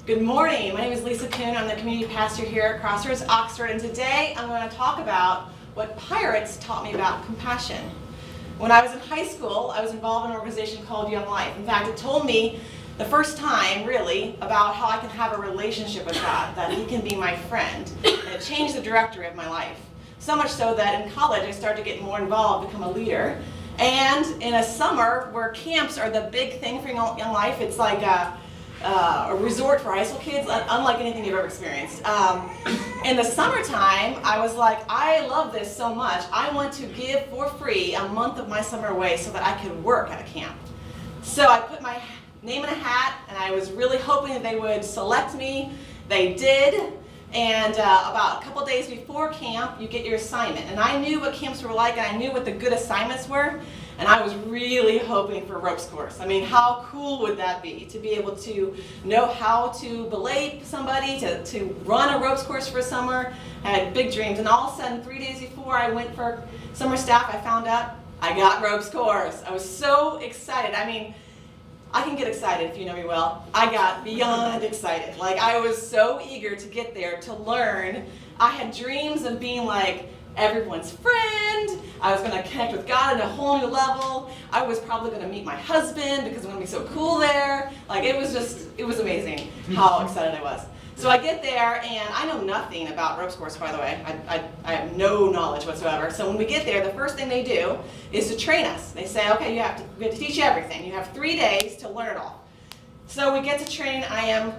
Good morning. My name is Lisa Kuhn. I'm the community pastor here at Crossroads, Oxford, and today I'm going to talk about what pirates taught me about compassion. When I was in high school, I was involved in an organization called Young Life. In fact, it told me the first time, really, about how I can have a relationship with God, that He can be my friend. And it changed the directory of my life. So much so that in college I started to get more involved, become a leader. And in a summer, where camps are the big thing for Young Life, it's like a resort for high school kids, unlike anything you've ever experienced. In the summertime, I was like, I love this so much. I want to give for free a month of my summer away so that I could work at a camp. So I put my name in a hat, and I was really hoping that they would select me. They did. And about a couple days before camp, you get your assignment. And I knew what camps were like, and I knew what the good assignments were. And I was really hoping for a ropes course. I mean, how cool would that be to be able to know how to belay somebody, to run a ropes course for a summer? I had big dreams. And all of a sudden, 3 days before I went for summer staff, I found out I got ropes course. I was so excited. I mean, I can get excited if you know me well. I got beyond excited. Like, I was so eager to get there, to learn. I had dreams of being like everyone's friend. I was going to connect with God at a whole new level. I was probably going to meet my husband because it was going to be so cool there. Like, it was amazing how excited I was. So I get there, and I know nothing about ropes course, by the way. I have no knowledge whatsoever. So when we get there, the first thing they do is to train us. They say, okay, we have to teach you everything. You have 3 days to learn it all. So we get to train. I am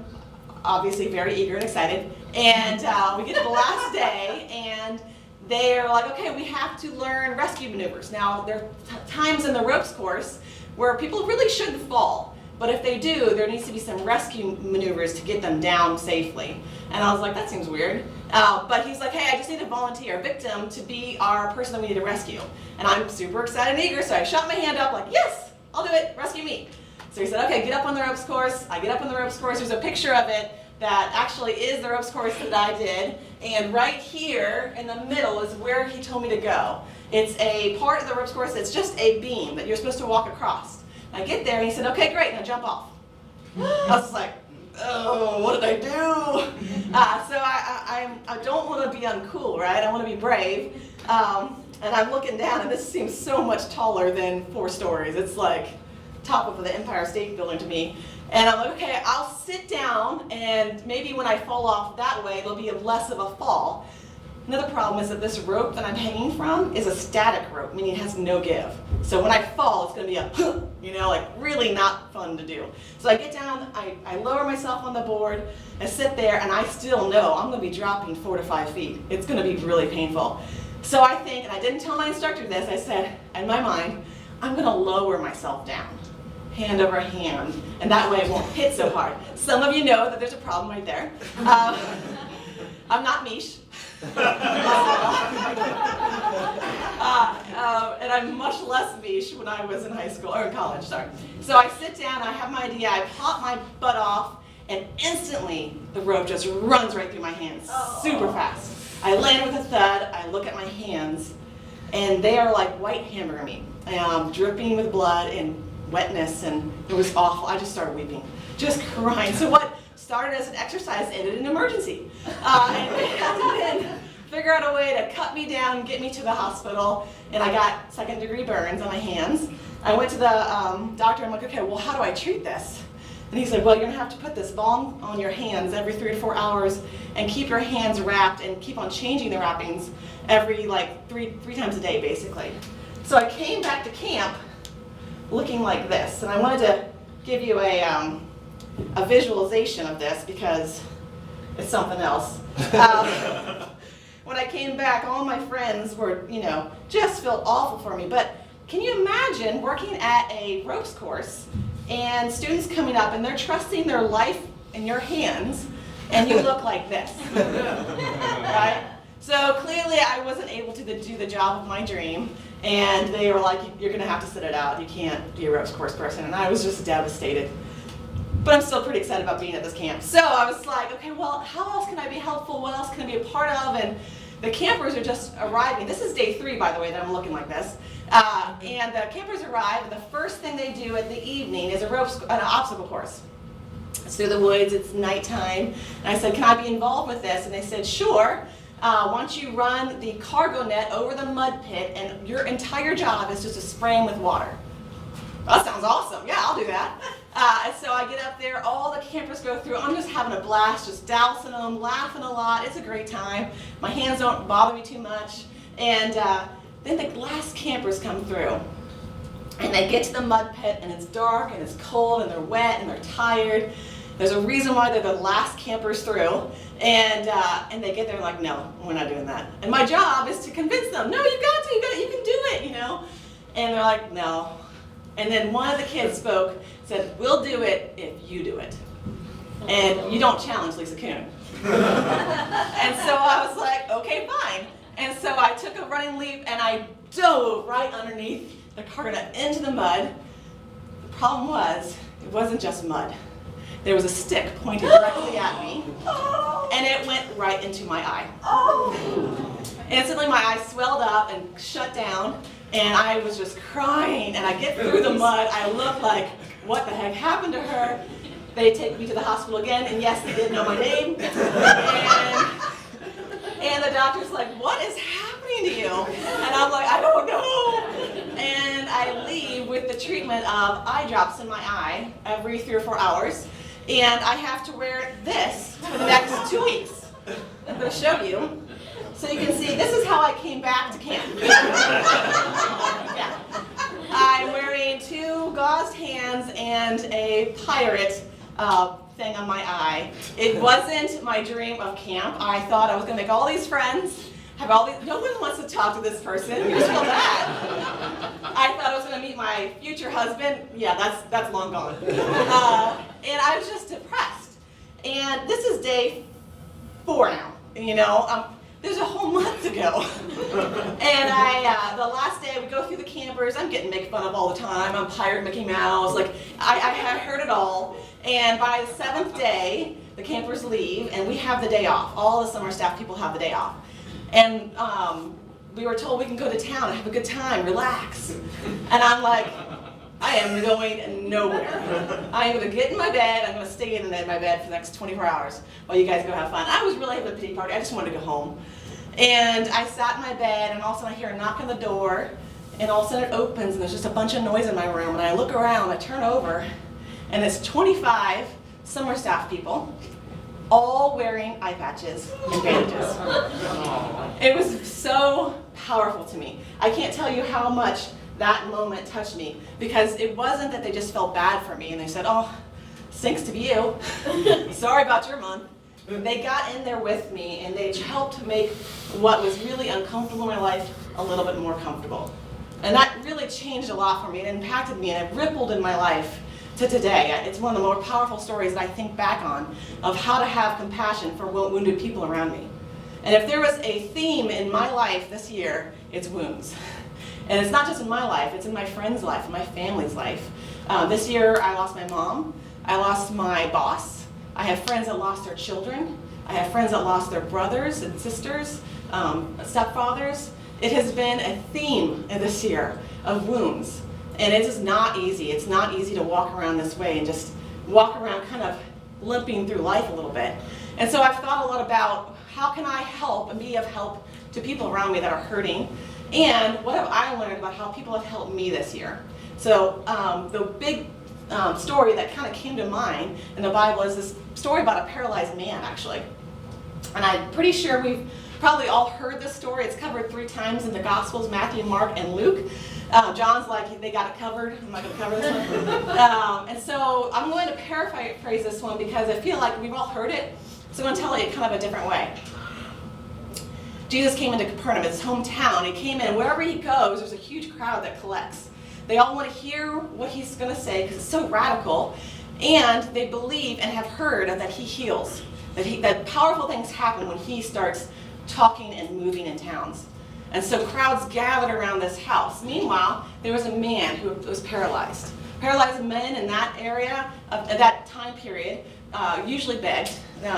obviously very eager and excited. And we get to the last day, and they're like, okay, we have to learn rescue maneuvers. Now, there are times in the ropes course where people really shouldn't fall. But if they do, there needs to be some rescue maneuvers to get them down safely. And I was like, that seems weird. But he's like, hey, I just need a volunteer, a victim, to be our person that we need to rescue. And I'm super excited and eager, so I shot my hand up like, yes, I'll do it, rescue me. So he said, okay, get up on the ropes course. I get up on the ropes course. There's a picture of it that actually is the ropes course that I did. And right here in the middle is where he told me to go. It's a part of the ropes course that's just a beam that you're supposed to walk across. I get there, and he said, okay, great, now jump off. I was like, oh, what did I do? So I don't want to be uncool, right? I want to be brave. And I'm looking down, and this seems so much taller than 4 stories. It's like top of the Empire State Building to me. And I'm like, okay, I'll sit down, and maybe when I fall off that way, it'll be less of a fall. Another problem is that this rope that I'm hanging from is a static rope, meaning it has no give. So when I fall, it's going to be a, like really not fun to do. So I get down, I lower myself on the board, I sit there, and I still know I'm going to be dropping 4 to 5 feet. It's going to be really painful. So I think, and I didn't tell my instructor this, I said, in my mind, I'm going to lower myself down, hand over hand, and that way it won't hit so hard. Some of you know that there's a problem right there. I'm not Mish. And I'm much less Mish when I was in high school, or in college, sorry. So I sit down, I have my idea, I pop my butt off, and instantly the rope just runs right through my hands, super fast. I land with a thud, I look at my hands, and they are like white hamburger meat, dripping with blood and wetness, and it was awful. I just started weeping, just crying. So what started as an exercise ended in an emergency. And they had to then figure out a way to cut me down, get me to the hospital, and I got 2nd-degree burns on my hands. I went to the doctor, I'm like, okay, well, how do I treat this? And he's like, well, you're gonna have to put this balm on your hands every 3 to 4 hours and keep your hands wrapped and keep on changing the wrappings every, like, three times a day, basically. So I came back to camp looking like this, and I wanted to give you a visualization of this because it's something else. When I came back, all my friends were, just felt awful for me. But can you imagine working at a ropes course and students coming up and they're trusting their life in your hands and you look like this, right? So clearly I wasn't able to do the job of my dream, and they were like, you're going to have to sit it out. You can't be a ropes course person. And I was just devastated. But I'm still pretty excited about being at this camp. So I was like, okay, well, how else can I be helpful? What else can I be a part of? And the campers are just arriving. This is day 3, by the way, that I'm looking like this. And the campers arrive, and the first thing they do at the evening is an obstacle course. It's through the woods, it's nighttime. And I said, can I be involved with this? And they said, sure. Why don't you run the cargo net over the mud pit, and your entire job is just to spray them with water. That sounds awesome. Yeah, I'll do that. And so I get up there, all the campers go through. I'm just having a blast, just dousing them, laughing a lot. It's a great time. My hands don't bother me too much. And then the last campers come through. And they get to the mud pit, and it's dark, and it's cold, and they're wet, and they're tired. There's a reason why they're the last campers through. And they get there like, no, we're not doing that. And my job is to convince them, no, you got to, you can do it, you know. And they're like, no. And then one of the kids spoke, said, we'll do it if you do it. And you don't challenge Lisa Kuhn. And so I was like, okay, fine. And so I took a running leap and I dove right underneath the cargo net into the mud. The problem was, it wasn't just mud. There was a stick pointed directly at me, and it went right into my eye. Instantly my eye swelled up and shut down, and I was just crying, and I get through the mud. I look like, what the heck happened to her? They take me to the hospital again, and yes, they did know my name. And the doctor's like, what is happening to you? And I'm like, I don't know. And I leave with the treatment of eye drops in my eye every 3 or 4 hours. And I have to wear this for the next 2 weeks. I'm going to show you. So you can see, this is how I came back to camp. Yeah. I'm wearing 2 gauzed hands and a pirate thing on my eye. It wasn't my dream of camp. I thought I was going to make all these friends, have all these, no one wants to talk to this person. You just feel bad. I thought I was going to meet my future husband. Yeah, that's long gone. And I was just depressed. And this is day 4 now. You know, there's a whole month to go. And the last day we go through the campers. I'm getting made fun of all the time. I'm Pirate Mickey Mouse. Like I heard it all. And by the 7th day, the campers leave, and we have the day off. All the summer staff people have the day off. And we were told we can go to town and have a good time, relax. And I'm like, I am going nowhere. I'm going to get in my bed. I'm going to stay in my bed for the next 24 hours while you guys go have fun. I was really having a pity party. I just wanted to go home. And I sat in my bed, and all of a sudden I hear a knock on the door, and all of a sudden it opens, and there's just a bunch of noise in my room. And I look around, I turn over, and it's 25 summer staff people, all wearing eye patches and bandages. It was so powerful to me. I can't tell you how much that moment touched me, because it wasn't that they just felt bad for me and they said, oh, stinks to be you. Sorry about your month. They got in there with me, and they helped make what was really uncomfortable in my life a little bit more comfortable. And that really changed a lot for me. It impacted me, and it rippled in my life to today. It's one of the more powerful stories that I think back on of how to have compassion for wounded people around me. And if there was a theme in my life this year, it's wounds. And it's not just in my life, it's in my friend's life, in my family's life. This year I lost my mom, I lost my boss, I have friends that lost their children, I have friends that lost their brothers and sisters, stepfathers. It has been a theme this year of wounds. And it is not easy. It's not easy to walk around this way and just walk around kind of limping through life a little bit. And so I've thought a lot about how can I help and be of help to people around me that are hurting, and what have I learned about how people have helped me this year. So the big story that kind of came to mind in the Bible is this story about a paralyzed man, actually. And I'm pretty sure we've probably all heard this story. It's covered 3 times in the Gospels, Matthew, Mark, and Luke. John's like, they got it covered. I'm not going to cover this one. And so I'm going to paraphrase this one because I feel like we've all heard it. So I'm going to tell it kind of a different way. Jesus came into Capernaum, his hometown. He came in, and wherever he goes, there's a huge crowd that collects. They all want to hear what he's going to say because it's so radical. And they believe and have heard that he heals. That powerful things happen when he starts talking and moving in towns. And so crowds gathered around this house. Meanwhile, there was a man who was paralyzed. Paralyzed men in that area, at that time period, usually begged.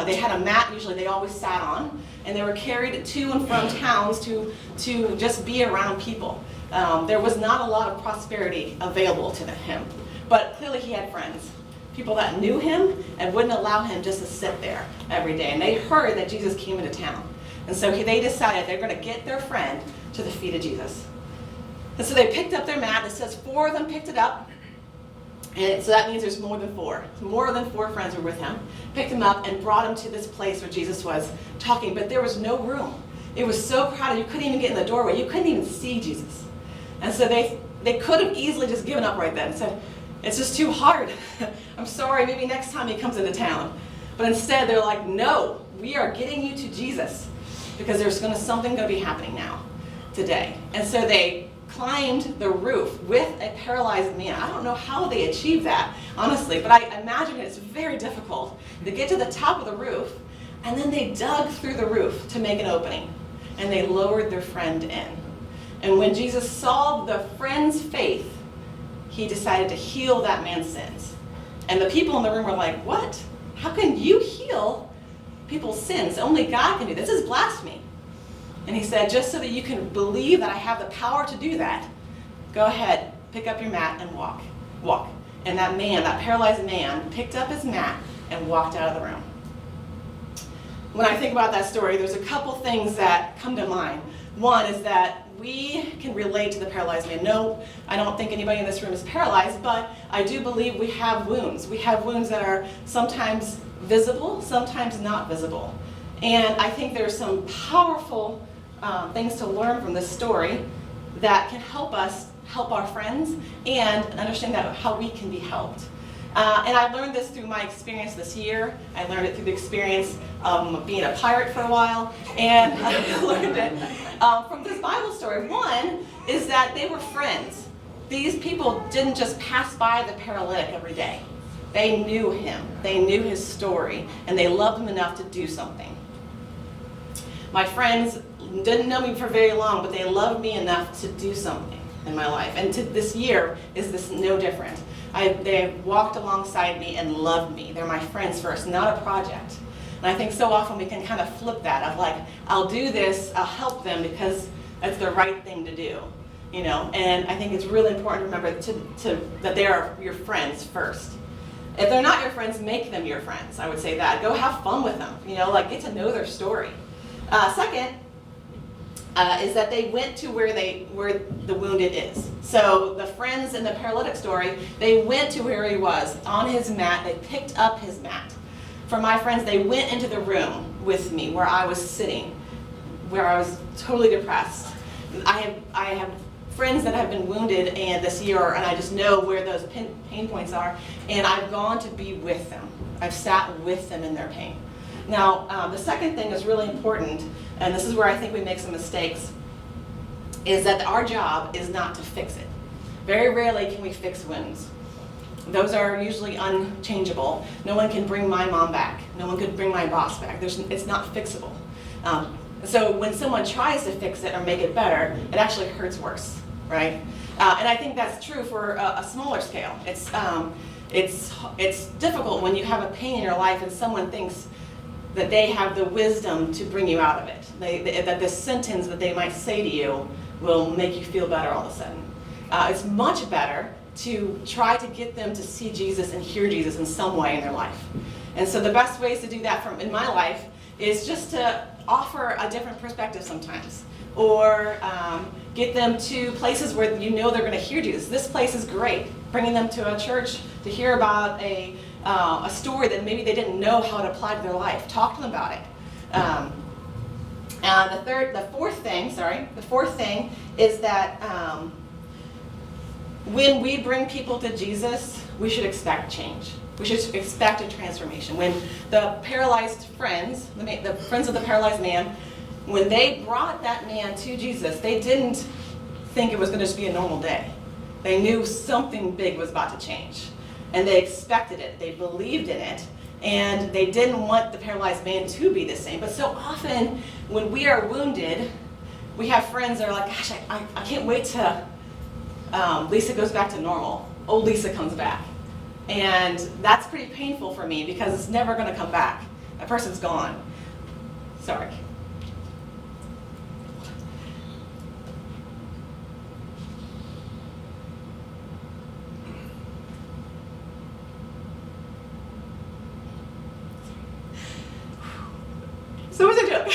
They had a mat, usually they always sat on, and they were carried to and from towns to just be around people. There was not a lot of prosperity available to him, but clearly he had friends. people that knew him and wouldn't allow him just to sit there every day. And they heard that Jesus came into town. And so they decided they're going to get their friend to the feet of Jesus. And so they picked up their mat. It says 4 of them picked it up. And so that means there's more than 4. More than 4 friends were with him. Picked him up and brought him to this place where Jesus was talking. But there was no room. It was so crowded, you couldn't even get in the doorway. You couldn't even see Jesus. And so they could have easily just given up right then and said, it's just too hard. I'm sorry, maybe next time he comes into town. But instead, they're like, no, we are getting you to Jesus because there's something going to be happening now, today. And so they climbed the roof with a paralyzed man. I don't know how they achieved that, honestly, but I imagine it's very difficult. They get to the top of the roof, and then they dug through the roof to make an opening, and they lowered their friend in. And when Jesus saw the friend's faith, he decided to heal that man's sins. And the people in the room were like, what? How can you heal people's sins? Only God can do this. This is blasphemy. And he said, just so that you can believe that I have the power to do that, go ahead, pick up your mat and walk. Walk. And that man, that paralyzed man, picked up his mat and walked out of the room. When I think about that story, there's a couple things that come to mind. One is that we can relate to the paralyzed man. No, I don't think anybody in this room is paralyzed, but I do believe we have wounds. We have wounds that are sometimes visible, sometimes not visible. And I think there's some powerful things to learn from this story that can help us help our friends and understand that how we can be helped. And I learned this through my experience this year. I learned it through the experience of being a pirate for a while. And I learned it from this Bible story. One is that they were friends. These people didn't just pass by the paralytic every day. They knew him. They knew his story. And they loved him enough to do something. My friends didn't know me for very long, but they loved me enough to do something in my life. And this year is this no different. They have walked alongside me and loved me. They're my friends first, not a project. And I think so often we can kind of flip that of like, I'll do this, I'll help them because that's the right thing to do, you know. And I think it's really important to remember that they are your friends first. If they're not your friends, make them your friends. I would say that. Go have fun with them, you know, like get to know their story. Second, is that they went to where the wounded is. So the friends in the paralytic story, they went to where he was on his mat. They picked up his mat. For my friends, they went into the room with me where I was sitting, where I was totally depressed. I have friends that have been wounded and this year, and I just know where those pain points are, and I've gone to be with them. I've sat with them in their pain. Now, the second thing is really important, and this is where I think we make some mistakes, is that our job is not to fix it. Very rarely can we fix wounds. Those are usually unchangeable. No one can bring my mom back. No one could bring my boss back. It's not fixable. So when someone tries to fix it or make it better, it actually hurts worse, right? And I think that's true for a smaller scale. It's difficult when you have a pain in your life and someone thinks that they have the wisdom to bring you out of it. That this sentence that they might say to you will make you feel better all of a sudden. It's much better to try to get them to see Jesus and hear Jesus in some way in their life. And so the best ways to do that in my life is just to offer a different perspective sometimes. Or get them to places where you know they're going to hear Jesus. This place is great. Bringing them to a church to hear about a story that maybe they didn't know how to apply to their life. Talk to them about it. The fourth thing is that when we bring people to Jesus, we should expect change. We should expect a transformation. When the paralyzed friends, the friends of the paralyzed man, when they brought that man to Jesus, they didn't think it was going to just be a normal day. They knew something big was about to change. And they expected it. They believed in it. And they didn't want the paralyzed man to be the same. But so often, when we are wounded, we have friends that are like, gosh, I can't wait till Lisa goes back to normal. Old Lisa comes back. And that's pretty painful for me because it's never going to come back. That person's gone. Sorry. So what's a joke?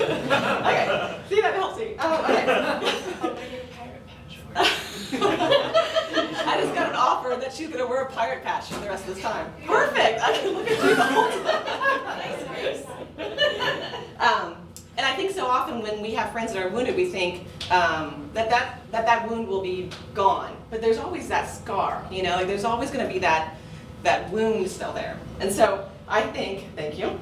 Okay, see, that helps me. Okay. I'll bring you a pirate patch for you. I just got an offer that she's going to wear a pirate patch for the rest of this time. Perfect. I can look at you the whole time. And I think so often when we have friends that are wounded, we think that wound will be gone. But there's always that scar, you know, like there's always going to be that wound still there. And so I think, thank you,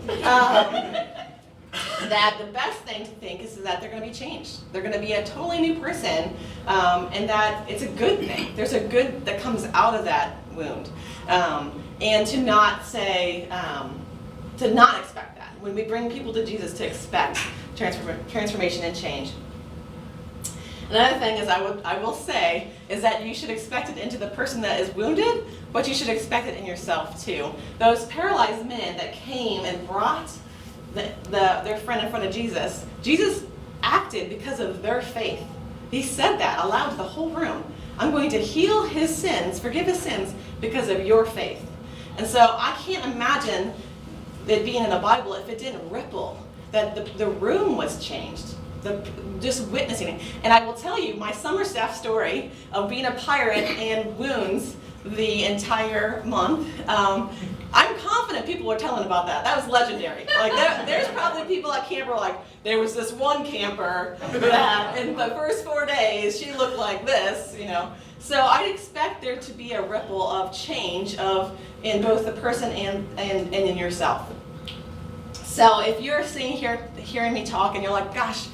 that the best thing to think is that they're going to be changed. They're going to be a totally new person, and that it's a good thing. There's a good that comes out of that wound. And to not say, to not expect that. When we bring people to Jesus, to expect transformation and change. Another thing is I will say is that you should expect it into the person that is wounded, but you should expect it in yourself too. Those paralyzed men that came and brought their friend in front of Jesus, Jesus acted because of their faith. He said that aloud to the whole room. I'm going to heal his sins, forgive his sins, because of your faith. And so I can't imagine it being in the Bible if it didn't ripple, that the room was changed. Just witnessing it. And I will tell you, my summer staff story of being a pirate and wounds the entire month, I'm confident people are telling about that. That was legendary. Like there's probably people at camp who are like, there was this one camper that in the first 4 days, she looked like this, you know. So I'd expect there to be a ripple of change in both the person and in yourself. So if you're hearing me talk and you're like, gosh,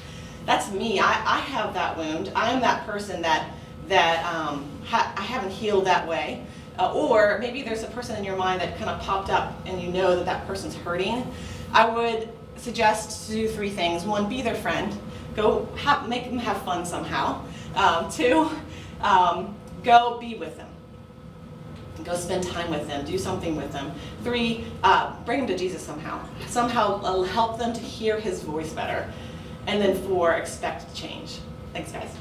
that's me. I have that wound. I'm that person that I haven't healed that way. Or maybe there's a person in your mind that kind of popped up and you know that person's hurting. I would suggest to do 3 things. 1, be their friend. Go make them have fun somehow. 2, go be with them. Go spend time with them. Do something with them. 3, bring them to Jesus somehow. Somehow help them to hear his voice better. And then 4, expect change. Thanks, guys.